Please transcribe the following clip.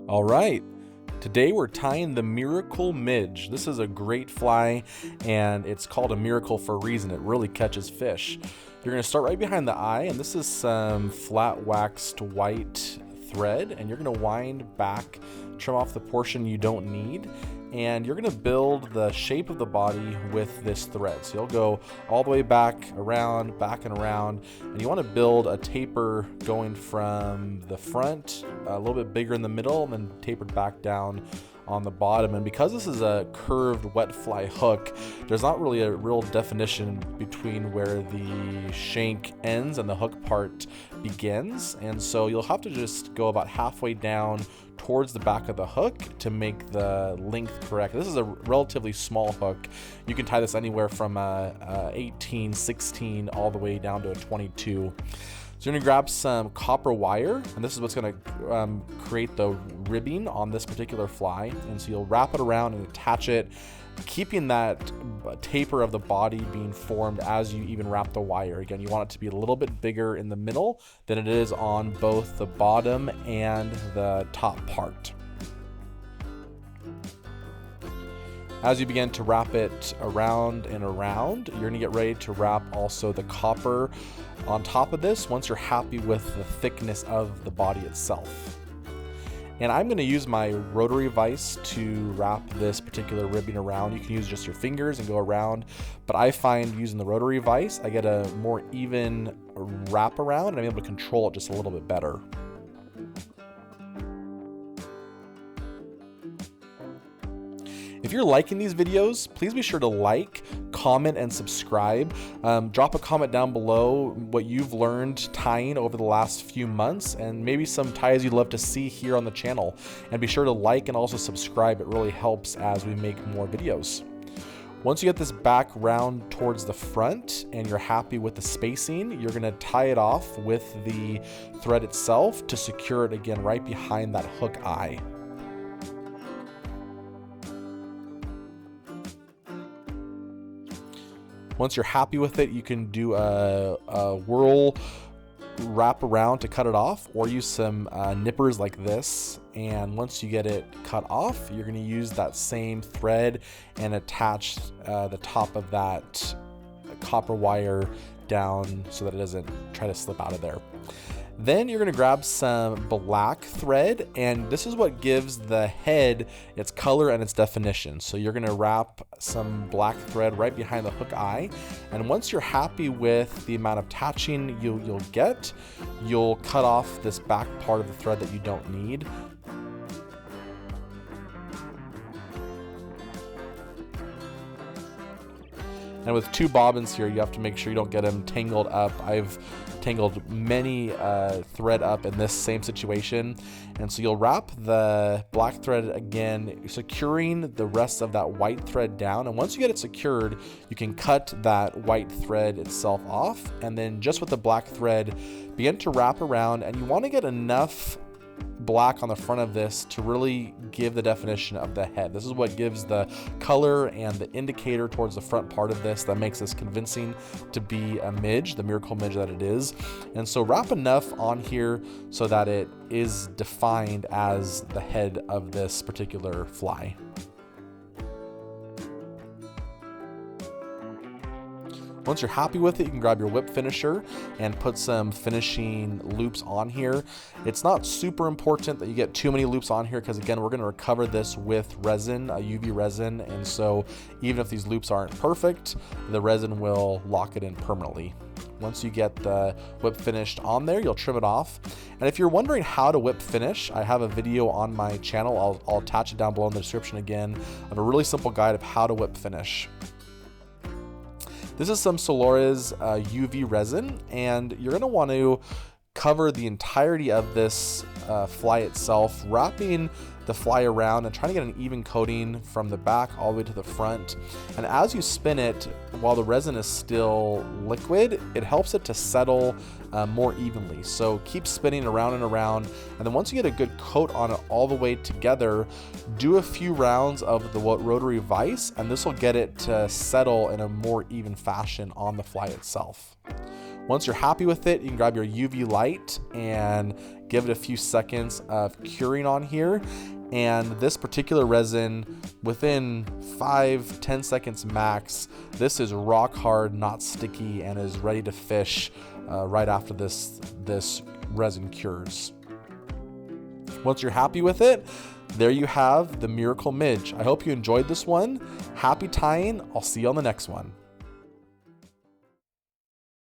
All right, today we're tying the Miracle Midge. This is a great fly, and it's called a miracle for a reason. It really catches fish. You're gonna start right behind the eye, and this is some flat waxed white thread, and you're gonna wind back, trim off the portion you don't need, and you're gonna build the shape of the body with this thread. So you'll go all the way back and around, and you wanna build a taper going from the front, a little bit bigger in the middle, and then tapered back down on the bottom. And because this is a curved Wetfly hook, there's not really a real definition between where the shank ends and the hook part begins. And so you'll have to just go about halfway down towards the back of the hook to make the length correct. This is a relatively small hook. You can tie this anywhere from a 18, 16, all the way down to a 22. So you're gonna grab some copper wire, and this is what's gonna create the ribbing on this particular fly. And so you'll wrap it around and attach it, keeping that taper of the body being formed as you even wrap the wire. Again, you want it to be a little bit bigger in the middle than it is on both the bottom and the top part. As you begin to wrap it around and around, you're gonna get ready to wrap also the copper on top of this once you're happy with the thickness of the body itself. And I'm gonna use my rotary vise to wrap this particular ribbing around. You can use just your fingers and go around, but I find using the rotary vise, I get a more even wrap around and I'm able to control it just a little bit better. If you're liking these videos, please be sure to like, comment, and subscribe. Drop a comment down below what you've learned tying over the last few months and maybe some ties you'd love to see here on the channel. And be sure to like and also subscribe. It really helps as we make more videos. Once you get this back round towards the front and you're happy with the spacing, you're gonna tie it off with the thread itself to secure it again right behind that hook eye. Once you're happy with it, you can do a whirl wrap around to cut it off, or use some nippers like this. And once you get it cut off, you're gonna use that same thread and attach the top of that copper wire down so that it doesn't try to slip out of there. Then you're gonna grab some black thread, and this is what gives the head its color and its definition. So you're gonna wrap some black thread right behind the hook eye, and once you're happy with the amount of attaching you'll get, you'll cut off this back part of the thread that you don't need. And with two bobbins here, you have to make sure you don't get them tangled up. I've tangled many thread up in this same situation. And so you'll wrap the black thread again, securing the rest of that white thread down. And once you get it secured, you can cut that white thread itself off. And then just with the black thread, begin to wrap around, and you want to get enough black on the front of this to really give the definition of the head. This is what gives the color and the indicator towards the front part of this that makes this convincing to be a midge, the miracle midge that it is. And so wrap enough on here so that it is defined as the head of this particular fly. Once you're happy with it, you can grab your whip finisher and put some finishing loops on here. It's not super important that you get too many loops on here because, again, we're going to recover this with resin, UV resin, and so even if these loops aren't perfect, the resin will lock it in permanently. Once you get the whip finished on there, you'll trim it off. And if you're wondering how to whip finish, I have a video on my channel. I'll attach it down below in the description again of a really simple guide of how to whip finish. This is some Solara's UV resin, and you're gonna want to cover the entirety of this fly itself, wrapping the fly around and trying to get an even coating from the back all the way to the front. And as you spin it, while the resin is still liquid, it helps it to settle more evenly. So keep spinning around and around, and then once you get a good coat on it all the way together, do a few rounds of the rotary vise, and this will get it to settle in a more even fashion on the fly itself. Once you're happy with it, you can grab your UV light and give it a few seconds of curing on here. And this particular resin, within 5-10 seconds max, this is rock hard, not sticky, and is ready to fish right after this resin cures. Once you're happy with it, there you have the Miracle Midge. I hope you enjoyed this one. Happy tying. I'll see you on the next one.